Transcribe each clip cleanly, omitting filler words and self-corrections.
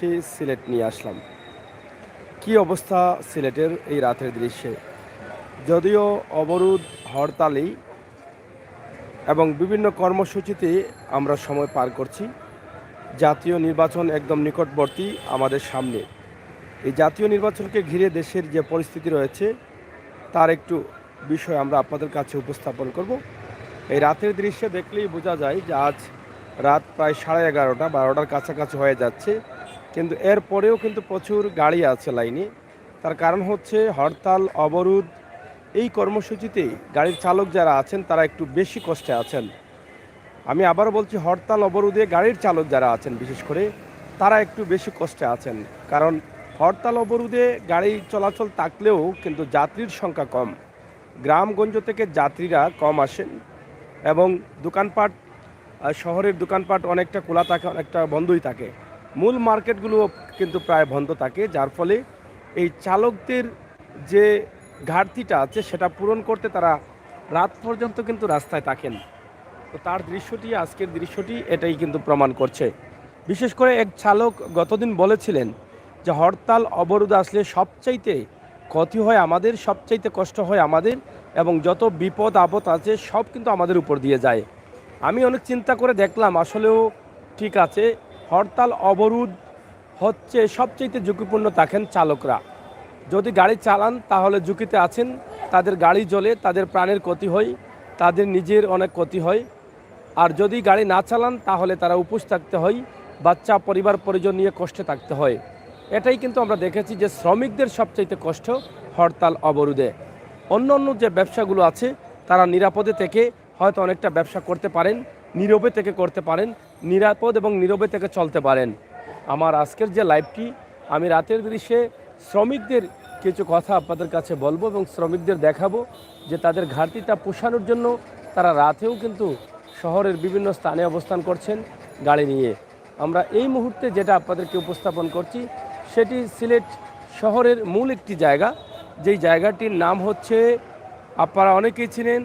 দৃশ্যে সিলেট নিয়ে আসলাম। কি অবস্থা সিলেটের এই রাতের দৃশ্যে? যদিও অবরোধ, হরতালি এবং বিভিন্ন কর্মসূচিতে আমরা সময় পার করছি। জাতীয় নির্বাচন একদম নিকটবর্তী আমাদের সামনে। এই জাতীয় নির্বাচনকে ঘিরে দেশের যে পরিস্থিতি রয়েছে তার একটু বিষয় আমরা আপনাদের কাছে উপস্থাপন করব। এই রাতের দৃশ্যে দেখলেই বোঝা যায় যে আজ রাত প্রায় 11:30, 12টার কাছাকাছি হয়ে যাচ্ছে, কিন্তু এরপরেও কিন্তু প্রচুর গাড়ি আছে লাইনে। তার কারণ হচ্ছে হরতাল, অবরোধ। এই কর্মসূচিতে গাড়ির চালক যারা আছেন তারা একটু বেশি কষ্টে আছেন। আমি আবারও বলছি, হরতাল অবরোধে গাড়ির চালক যারা আছেন বিশেষ করে তারা একটু বেশি কষ্টে আছেন। কারণ হরতাল অবরোধে গাড়ি চলাচল থাকলেও কিন্তু যাত্রীর সংখ্যা কম। গ্রামগঞ্জ থেকে যাত্রীরা কম আসেন এবং দোকানপাট, শহরের দোকানপাট অনেকটা খোলা থাকে, অনেকটা বন্ধই থাকে। মূল মার্কেটগুলো কিন্তু প্রায় বন্ধ থাকে, যার ফলে এই চালকদের যে ঘাটতিটা আছে সেটা পূরণ করতে তারা রাত পর্যন্ত কিন্তু রাস্তায় থাকেন। তো তার দৃশ্যটি, আজকের দৃশ্যটি এটাই কিন্তু প্রমাণ করছে। বিশেষ করে এক চালক গতদিন বলেছিলেন যে হরতাল অবরোধ আসলে সবচাইতে ক্ষতি হয় আমাদের, সবচাইতে কষ্ট হয় আমাদের, এবং যত বিপদ আপদ আছে সব কিন্তু আমাদের উপর দিয়ে যায়। আমি অনেক চিন্তা করে দেখলাম, আসলেও ঠিক আছে। হরতাল অবরোধ হচ্ছে সবচাইতে ঝুঁকিপূর্ণ থাকেন চালকরা। যদি গাড়ি চালান তাহলে ঝুঁকিতে আছেন, তাদের গাড়ি জ্বলে, তাদের প্রাণের ক্ষতি হয়, তাদের নিজের অনেক ক্ষতি হয়। আর যদি গাড়ি না চালান তাহলে তারা উপোস থাকতে হয়, বাচ্চা পরিবার পরিজন নিয়ে কষ্টে থাকতে হয়। এটাই কিন্তু আমরা দেখেছি যে শ্রমিকদের সবচাইতে কষ্ট হরতাল অবরোধে। অন্য অন্য যে ব্যবসাগুলো আছে তারা নিরাপদে থেকে হয়তো অনেকটা ব্যবসা করতে পারেন, নীরবে থেকে করতে পারেন, নিরাপদ এবং নীরবে থেকে চলতে পারেন। আমার আজকের যে লাইভটি, আমি রাতের দৃশ্যে শ্রমিকদের কিছু কথা আপনাদের কাছে বলবো এবং শ্রমিকদের দেখাবো যে তাদের ঘাটতিটা পোষানোর জন্য তারা রাতেও কিন্তু শহরের বিভিন্ন স্থানে অবস্থান করছেন গাড়ি নিয়ে। আমরা এই মুহূর্তে যেটা আপনাদেরকে উপস্থাপন করছি সেটি সিলেট শহরের মূল একটি জায়গা, যেই জায়গাটির নাম হচ্ছে, আপনারা অনেকেই চিনেন,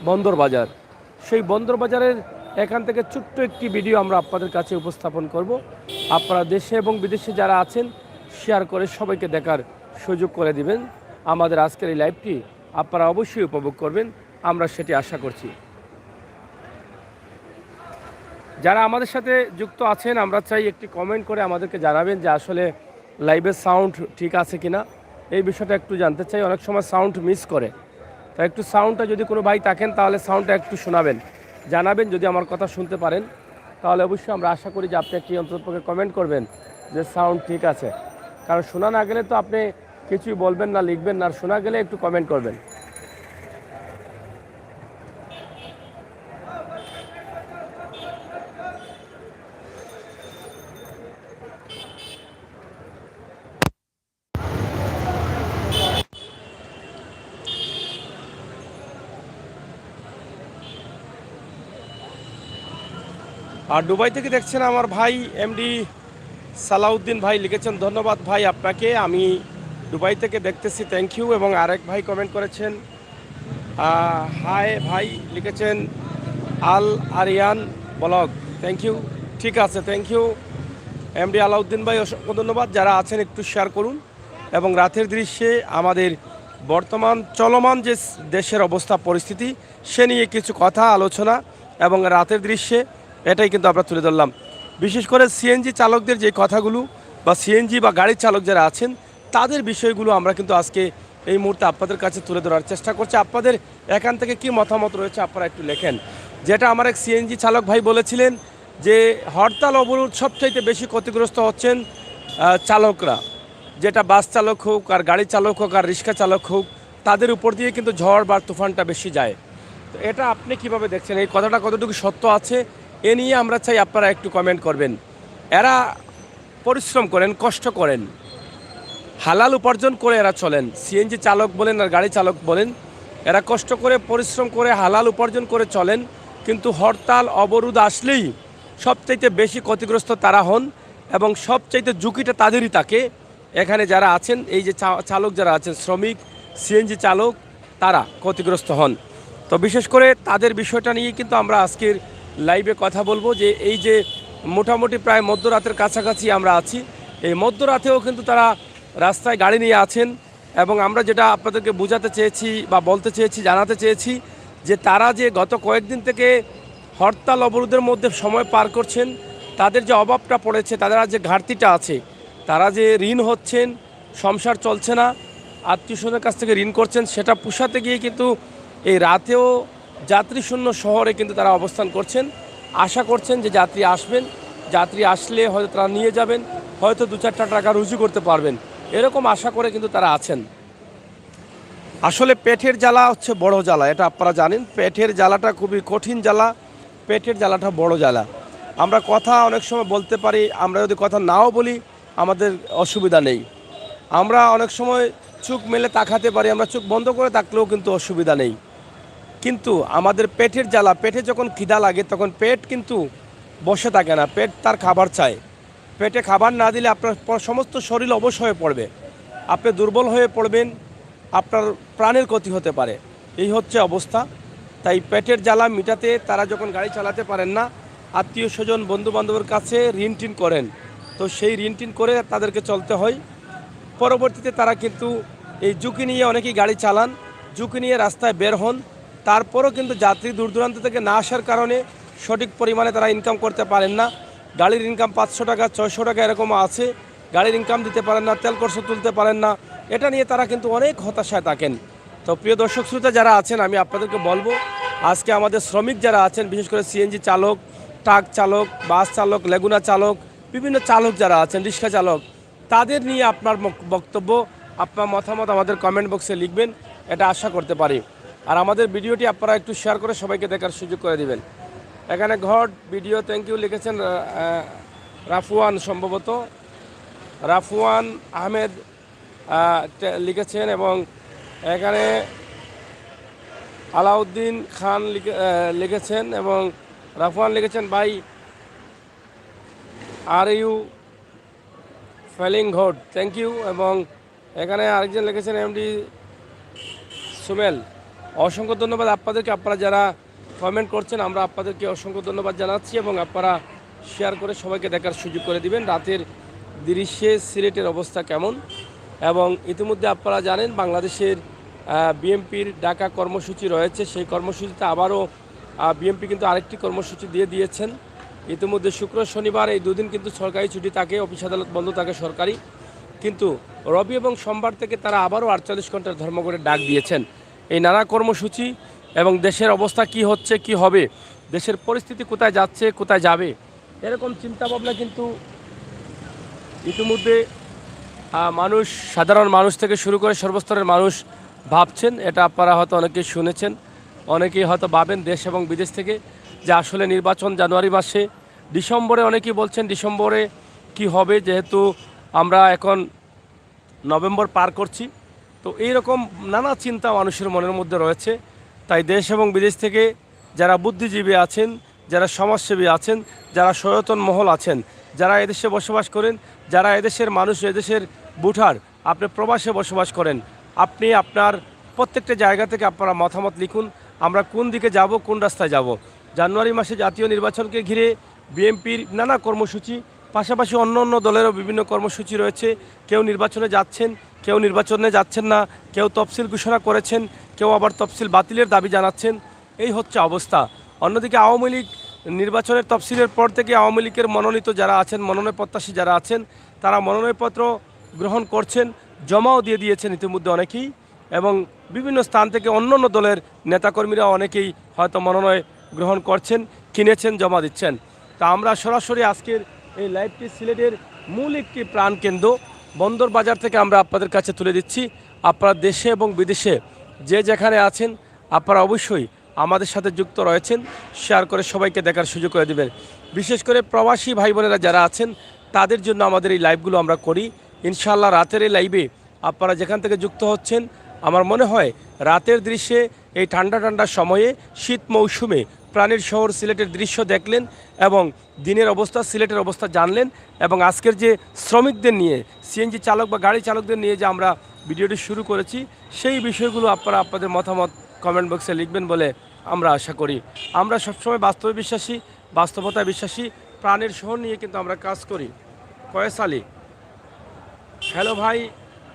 বন্দরবাজার। সেই বন্দরবাজারের এখান থেকে ছোট্ট একটি ভিডিও আমরা আপনাদের কাছে উপস্থাপন করব। আপনারা দেশে এবং বিদেশে যারা আছেন শেয়ার করে সবাইকে দেখার সুযোগ করে দিবেন। আমাদের আজকের এই লাইভটি আপনারা অবশ্যই উপভোগ করবেন, আমরা সেটি আশা করছি। যারা আমাদের সাথে যুক্ত আছেন, আমরা চাই একটি কমেন্ট করে আমাদেরকে জানাবেন যে আসলে লাইভের সাউন্ড ঠিক আছে কিনা, এই বিষয়টা একটু জানতে চাই। অনেক সময় সাউন্ড মিস করে, তাই একটু সাউন্ডটা, যদি কোনো ভাই থাকেন তাহলে সাউন্ডটা একটু শোনাবেন, জানাবেন। যদি আমার কথা শুনতে পারেন তাহলে অবশ্যই আমরা আশা করি যে আপনি একটি অন্ততপক্ষে কমেন্ট করবেন যে সাউন্ড ঠিক আছে। কারণ শোনা না গেলে তো আপনি কিছুই বলবেন না, লিখবেন না, আর শোনা গেলে একটু কমেন্ট করবেন। আর দুবাই থেকে দেখছেন আমার ভাই এমডি সালাউদ্দিন ভাই লিখেছেন, ধন্যবাদ ভাই আপনাকে, আমি দুবাই থেকে দেখতেছি, থ্যাংক ইউ। এবং আরেক ভাই কমেন্ট করেছেন, হাই ভাই লিখেছেন, আল আরিয়ান ব্লগ, থ্যাংক ইউ। ঠিক আছে, থ্যাংক ইউ এমডি আলাউদ্দিন ভাই, অসংখ্য ধন্যবাদ। যারা আছেন একটু শেয়ার করুন এবং রাতের দৃশ্যে আমাদের বর্তমান চলমান যে দেশের অবস্থা পরিস্থিতি সে নিয়ে কিছু কথা আলোচনা এবং রাতের দৃশ্যে এটাই কিন্তু আমরা তুলে ধরলাম। বিশেষ করে সিএনজি চালকদের যে কথাগুলো, বা সিএনজি বা গাড়ির চালক যারা আছেন তাদের বিষয়গুলো আমরা কিন্তু আজকে এই মুহূর্তে আপনাদের কাছে তুলে ধরার চেষ্টা করছি। আপনাদের এখান থেকে কি মতামত রয়েছে আপনারা একটু লেখেন। যেটা আমার এক সিএনজি চালক ভাই বলেছিলেন যে হরতাল অবরোধ সবচাইতে বেশি ক্ষতিগ্রস্ত হচ্ছেন চালকরা, যেটা বাস চালক হোক আর গাড়ি চালক হোক আর রিক্সা চালক হোক, তাদের উপর দিয়ে কিন্তু ঝড় বা তুফানটা বেশি যায়। তো এটা আপনি কিভাবে দেখছেন, এই কথাটা কতটুকু সত্য আছে, এ নিয়ে আমরা চাই আপনারা একটু কমেন্ট করবেন। এরা পরিশ্রম করেন, কষ্ট করেন, হালাল উপার্জন করে এরা চলেন। সিএনজি চালক বলেন আর গাড়ি চালক বলেন, এরা কষ্ট করে, পরিশ্রম করে, হালাল উপার্জন করে চলেন। কিন্তু হরতাল অবরোধ আসলেই সবচাইতে বেশি ক্ষতিগ্রস্ত তারা হন এবং সবচাইতে ঝুঁকিটা তাদেরই থাকে। এখানে যারা আছেন, এই যে চালক যারা আছেন, শ্রমিক, সিএনজি চালক, তারা ক্ষতিগ্রস্ত হন। তো বিশেষ করে তাদের বিষয়টা নিয়ে কিন্তু আমরা আজকের লাইভে কথা বলবো। যে এই যে মোটামুটি প্রায় মধ্যরাতের কাছাকাছি আমরা আছি, এই মধ্যরাতেও কিন্তু তারা রাস্তায় গাড়ি নিয়ে আছেন। এবং আমরা যেটা আপনাদেরকে বোঝাতে চেয়েছি বা বলতে চেয়েছি, জানাতে চেয়েছি যে তারা যে গত কয়েকদিন থেকে হরতাল অবরোধের মধ্যে সময় পার করছেন, তাদের যে অভাবটা পড়েছে, তাদের যে ঘাটতিটা আছে, তারা যে ঋণ হচ্ছেন, সংসার চলছে না, আত্মীয় স্বজনের কাছ থেকে ঋণ করছেন, সেটা পোষাতে গিয়ে কিন্তু এই রাতেও যাত্রীশূন্য শহরে কিন্তু তারা অবস্থান করছেন। আশা করছেন যে যাত্রী আসবেন, যাত্রী আসলে হয়তো তারা নিয়ে যাবেন, হয়তো 2-4টা টাকা রুজু করতে পারবেন, এরকম আশা করে কিন্তু তারা আছেন। আসলে পেটের জ্বালা হচ্ছে বড় জ্বালা, এটা আপনারা জানেন। পেটের জ্বালাটা খুবই কঠিন জ্বালা, পেটের জ্বালাটা বড় জ্বালা। আমরা কথা অনেক সময় বলতে পারি, আমরা যদি কথা নাও বলি আমাদের অসুবিধা নেই। আমরা অনেক সময় চোখ মেলে তাকাতে পারি, আমরা চোখ বন্ধ করে থাকলেও কিন্তু অসুবিধা নেই। কিন্তু আমাদের পেটের জ্বালা, পেটে যখন খিদা লাগে তখন পেট কিন্তু বসে থাকে না, পেট তার খাবার চায়। পেটে খাবার না দিলে আপনার সমস্ত শরীর অবশ হয়ে পড়বে, আপনি দুর্বল হয়ে পড়বেন, আপনার প্রাণের ক্ষতি হতে পারে। এই হচ্ছে অবস্থা। তাই পেটের জ্বালা মিটাতে তারা যখন গাড়ি চালাতে পারেন না, আত্মীয় স্বজন বন্ধু বান্ধবের কাছে ঋণ টিন করেন, তো সেই ঋণ টিন করে তাদেরকে চলতে হয়। পরবর্তীতে তারা কিন্তু এই ঝুঁকি নিয়ে অনেকেই গাড়ি চালান, ঝুঁকি নিয়ে রাস্তায় বের হন, তারপরও কিন্তু যাত্রী দূর দূরান্ত থেকে না আসার কারণে সঠিক পরিমাণে তারা ইনকাম করতে পারেন না। গাড়ির ইনকাম 500 টাকা 600 টাকা এরকমও আছে, গাড়ির ইনকাম দিতে পারেন না, তেল খরচ তুলতে পারেন না, এটা নিয়ে তারা কিন্তু অনেক হতাশায় থাকেন। তো প্রিয় দর্শক শ্রোতা যারা আছেন, আমি আপনাদেরকে বলবো, আজকে আমাদের শ্রমিক যারা আছেন, বিশেষ করে সিএনজি চালক, ট্রাক চালক, বাস চালক, লেগুনা চালক, বিভিন্ন চালক যারা আছেন, রিক্সা চালক, তাদের নিয়ে আপনার বক্তব্য, আপনার মতামত আমাদের কমেন্ট বক্সে লিখবেন, এটা আশা করতে পারি। আর আমাদের ভিডিওটি আপনারা একটু শেয়ার করে সবাইকে দেখার সুযোগ করে দিবেন। এখানে ঘট ভিডিও থ্যাংক ইউ লিখেছেন রাফওয়ান, সম্ভবত রাফওয়ান আহমেদ লিখেছেন। এবং এখানে আলাউদ্দিন খান লিখেছেন এবং রাফওয়ান লিখেছেন, ভাই আর ইউ ফেলিং ঘট, থ্যাংক ইউ। এবং এখানে আরেকজন লিখেছেন এমডি সুমেল, অসংখ্য ধন্যবাদ আপনাদেরকে। আপনারা যারা কমেন্ট করছেন আমরা আপনাদেরকে অসংখ্য ধন্যবাদ জানাচ্ছি এবং আপনারা শেয়ার করে সবাইকে দেখার সুযোগ করে দিবেন রাতের দৃশ্যে সিলেটের অবস্থা কেমন। এবং ইতিমধ্যে আপনারা জানেন বাংলাদেশের বিএমপির ডাকা কর্মসূচি রয়েছে, সেই কর্মসূচিতে আবারও বিএমপি কিন্তু আরেকটি কর্মসূচি দিয়ে দিয়েছেন। ইতিমধ্যে শুক্র শনিবার এই দুদিন কিন্তু সরকারি ছুটি থাকে, অফিস আদালত বন্ধ থাকে সরকারি, কিন্তু রবি এবং সোমবার থেকে তারা আবারও 48 ঘন্টার ধর্মঘটের ডাক দিয়েছেন। এই নানা কর্মসূচি এবং দেশের অবস্থা কি হচ্ছে কি হবে, দেশের পরিস্থিতি কোথায় যাচ্ছে কোথায় যাবে, এরকম চিন্তাভাবনা কিন্তু ইতিমধ্যে মানুষ, সাধারণ মানুষ থেকে শুরু করে সর্বস্তরের মানুষ ভাবছেন। এটা আপনারা হয়তো অনেকেই শুনেছেন, অনেকেই হয়তো ভাবেন দেশ এবং বিদেশ থেকে যে আসলে নির্বাচন জানুয়ারি মাসে, ডিসেম্বরে অনেকেই বলছেন ডিসেম্বরে কি হবে, যেহেতু আমরা এখন নভেম্বর পার করছি। তো এইরকম নানা চিন্তা মানুষের মনের মধ্যে রয়েছে। তাই দেশ এবং বিদেশ থেকে যারা বুদ্ধিজীবী আছেন, যারা সমাজসেবী আছেন, যারা সচেতন মহল আছেন, যারা এদেশে বসবাস করেন, যারা এদেশের মানুষ, এদেশের বুঠার, আপনি প্রবাসে বসবাস করেন, আপনি আপনার প্রত্যেকটা জায়গা থেকে আপনারা মতামত লিখুন, আমরা কোন দিকে যাব, কোন রাস্তায় যাব। জানুয়ারি মাসে জাতীয় নির্বাচনকে ঘিরে বিএনপির নানা কর্মসূচি, পাশাপাশি অন্য অন্য দলেরও বিভিন্ন কর্মসূচি রয়েছে। কেউ নির্বাচনে যাচ্ছেন, কেউ নির্বাচনে যাচ্ছেন না, কেউ তফসিল ঘোষণা করেছেন, কেউ আবার তফসিল বাতিলের দাবি জানাচ্ছেন। এই হচ্ছে অবস্থা। অন্যদিকে আওয়ামী লীগ নির্বাচনের তফসিলের পর থেকে আওয়ামী লীগের মনোনীত যারা আছেন, মনোনয়ন প্রত্যাশী যারা আছেন, তারা মনোনয়নপত্র গ্রহণ করছেন, জমাও দিয়ে দিয়েছেন ইতিমধ্যে অনেকেই। এবং বিভিন্ন স্থান থেকে অন্য অন্য দলের নেতাকর্মীরা অনেকেই হয়তো মনোনয়ন গ্রহণ করছেন, কিনেছেন, জমা দিচ্ছেন। তা আমরা সরাসরি আজকের এই লাইভটি সিলেটের মূল একটি প্রাণকেন্দ্র বন্দর বাজার থেকে আমরা আপনাদের কাছে তুলে দিচ্ছি। আপনারা দেশে এবং বিদেশে যে যেখানে আছেন আপনারা অবশ্যই আমাদের সাথে যুক্ত রয়েছেন, শেয়ার করে সবাইকে দেখার সুযোগ করে দেবেন। বিশেষ করে প্রবাসী ভাই বোনেরা যারা আছেন তাদের জন্য আমাদের এই লাইভগুলো আমরা করি। ইনশাআল্লাহ রাতের এই লাইভে আপনারা যেখান থেকে যুক্ত হচ্ছেন, আমার মনে হয় রাতের দৃশ্যে এই ঠান্ডা ঠান্ডার সময়ে শীত মৌসুমে প্রাণের শহর সিলেটের দৃশ্য দেখলেন এবং দিনের অবস্থা, সিলেটের অবস্থা জানলেন। এবং আজকের যে শ্রমিকদের নিয়ে, সিএনজি চালক বা গাড়ি চালকদের নিয়ে যে আমরা ভিডিওটি শুরু করেছি, সেই বিষয়গুলো আপনারা আপনাদের মতামত কমেন্ট বক্সে লিখবেন বলে আমরা আশা করি। আমরা সবসময় বাস্তবে বিশ্বাসী, বাস্তবতায় বিশ্বাসী, প্রাণের শহর নিয়ে কিন্তু আমরা কাজ করি। ফয়েজ আলী, হ্যালো ভাই,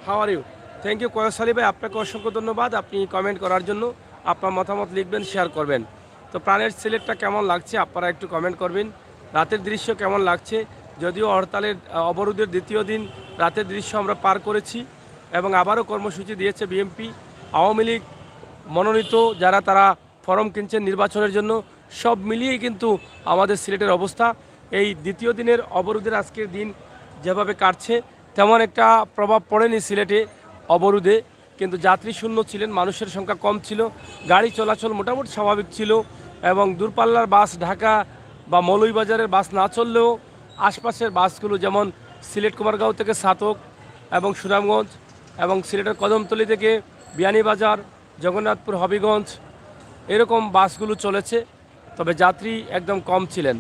how are you? Thank you Kayes Ali ভাই, আপনাকে অসংখ্য ধন্যবাদ। আপনি কমেন্ট করার জন্য, আপনার মতামত লিখবেন, শেয়ার করবেন। তো প্রাণের সিলেটটা কেমন লাগছে আপনারা একটু কমেন্ট করবেন। রাতের দৃশ্য কেমন লাগছে? যদিও হরতালের অবরোধের দ্বিতীয় দিন রাতের দৃশ্য আমরা পার করেছি এবং আবারও কর্মসূচি দিয়েছে বিএনপি, আওয়ামী লীগ মনোনীত যারা তারা ফরম কিনছেন নির্বাচনের জন্য। সব মিলিয়েই কিন্তু আমাদের সিলেটের অবস্থা এই দ্বিতীয় দিনের অবরোধের আজকের দিন যেভাবে কাটছে তেমন একটা প্রভাব পড়েনি সিলেটে অবরোধে, কিন্তু যাত্রী শূন্য ছিলেন, মানুষের সংখ্যা কম ছিল, গাড়ি চলাচল মোটামুটি স্বাভাবিক ছিল এবং দূরপাল্লার বাস ঢাকা বা মৌলভীবাজারের বাস না চললেও আশপাশের বাসগুলো যেমন সিলেট কুমারগাঁও থেকে সাতক এবং সুনামগঞ্জ এবং সিলেটের কদমতলী থেকে বিয়ানীবাজার, জগন্নাথপুর, হবিগঞ্জ এরকম বাসগুলো চলেছে, তবে যাত্রী একদম কম ছিলেন।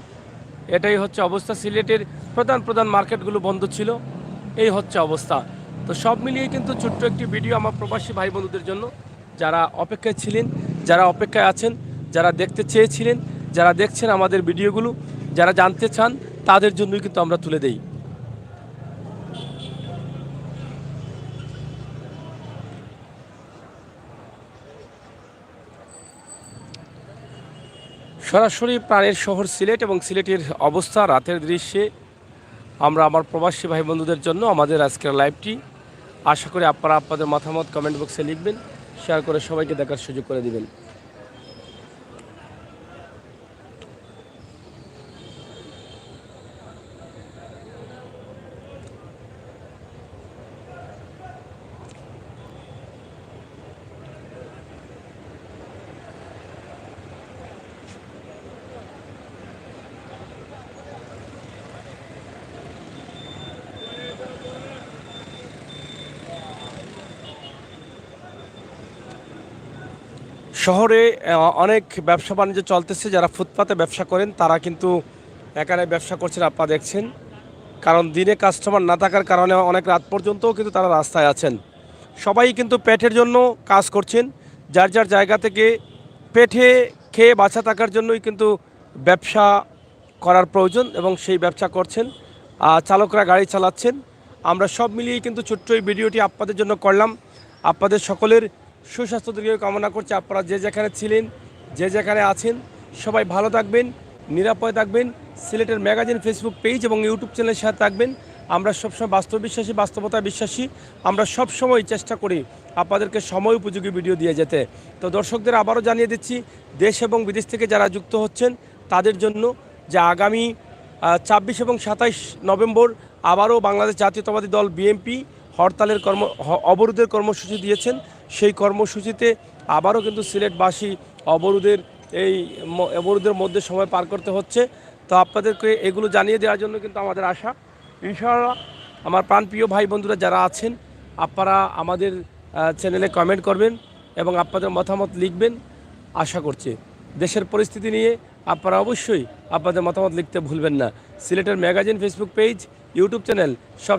এটাই হচ্ছে অবস্থা। সিলেটের প্রধান প্রধান মার্কেটগুলো বন্ধ ছিল, এই হচ্ছে অবস্থা। তো সব মিলিয়ে কিন্তু ছোট্ট একটি ভিডিও আমার প্রবাসী ভাই বন্ধুদের জন্য, যারা অপেক্ষায় ছিলেন, যারা অপেক্ষায় আছেন, যারা দেখতে চেয়েছিলেন, যারা দেখছেন আমাদের ভিডিওগুলো, যারা জানতে চান তাদের জন্যই কিন্তু আমরা তুলে দেই। সরাসরি প্রাণের শহর সিলেট এবং সিলেটের অবস্থা রাতের দৃশ্যে আমরা আমার প্রবাসী ভাই বন্ধুদের জন্য আমাদের আজকের লাইভটি। আশা করি আপনারা আপনাদের মতামত কমেন্ট বক্সে লিখবেন, শেয়ার করে সবাইকে দেখার সুযোগ করে দিবেন। শহরে অনেক ব্যবসা বাণিজ্য চলতেছে, যারা ফুটপাতে ব্যবসা করেন তারা কিন্তু এখানে ব্যবসা করছেন, আপনারা দেখছেন। কারণ দিনে কাস্টমার না থাকার কারণে অনেক রাত পর্যন্তও কিন্তু তারা রাস্তায় আছেন। সবাই কিন্তু পেটের জন্য কাজ করছেন, যার যার জায়গা থেকে পেটে খেয়ে বাঁচা থাকার জন্যই কিন্তু ব্যবসা করার প্রয়োজন এবং সেই ব্যবসা করছেন। চালকরা গাড়ি চালাচ্ছেন। আমরা সব মিলিয়েই কিন্তু ছোট্ট এই ভিডিওটি আপনাদের জন্য করলাম। আপনাদের সকলের সুস্বাস্থ্য দীর্ঘ কামনা করছি। আপনারা যে যেখানে ছিলেন, যে যেখানে আছেন, সবাই ভালো থাকবেন, নিরাপদে থাকবেন। সিলেটের ম্যাগাজিন ফেসবুক পেজ এবং ইউটিউব চ্যানেলের সাথে থাকবেন। আমরা সবসময় বাস্তব বিশ্বাসী, বাস্তবতায় বিশ্বাসী। আমরা সবসময় চেষ্টা করি আপনাদেরকে সময় উপযোগী ভিডিও দিয়ে যেতে। তো দর্শকদের আবারও জানিয়ে দিচ্ছি, দেশ এবং বিদেশ থেকে যারা যুক্ত হচ্ছেন তাদের জন্য যে আগামী ২৬ এবং ২৭ নভেম্বর আবারও বাংলাদেশ জাতীয়তাবাদী দল বিএনপি হরতালের অবরোধের কর্মসূচি দিয়েছেন। সেই কর্মসূচিতে আবারও কিন্তু সিলেটবাসী অবরোধের মধ্যে সময় পার করতে হচ্ছে। তো আপনাদেরকে এগুলো জানিয়ে দেওয়ার জন্য কিন্তু আমাদের আশা। ইনশাআল্লাহ আমার প্রাণপ্রিয় ভাই বন্ধুরা যারা আছেন, আপনারা আমাদের চ্যানেলে কমেন্ট করবেন এবং আপনাদের মতামত লিখবেন। আশা করছি দেশের পরিস্থিতি নিয়ে আপনারা অবশ্যই আপনাদের মতামত লিখতে ভুলবেন না। সিলেটের magazine Facebook page, YouTube channel সব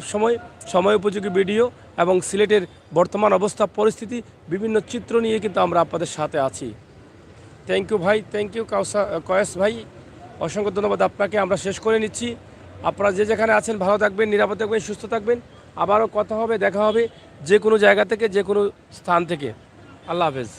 সময় উপযোগী ভিডিও এবং সিলেটের বর্তমান অবস্থা পরিস্থিতি বিভিন্ন চিত্র নিয়ে কিন্তু আমরা আপনাদের সাথে আছি। থ্যাংক ইউ ভাই, থ্যাংক ইউ কয়েস ভাই, অসংখ্য ধন্যবাদ আপনাকে। আমরা শেষ করে নিচ্ছি। আপনারা যে যেখানে আছেন ভালো থাকবেন, নিরাপদ থাকবেন, সুস্থ থাকবেন। আবারও কথা হবে, দেখা হবে যে কোনো জায়গা থেকে, যে কোনো স্থান থেকে। আল্লাহ হাফেজ।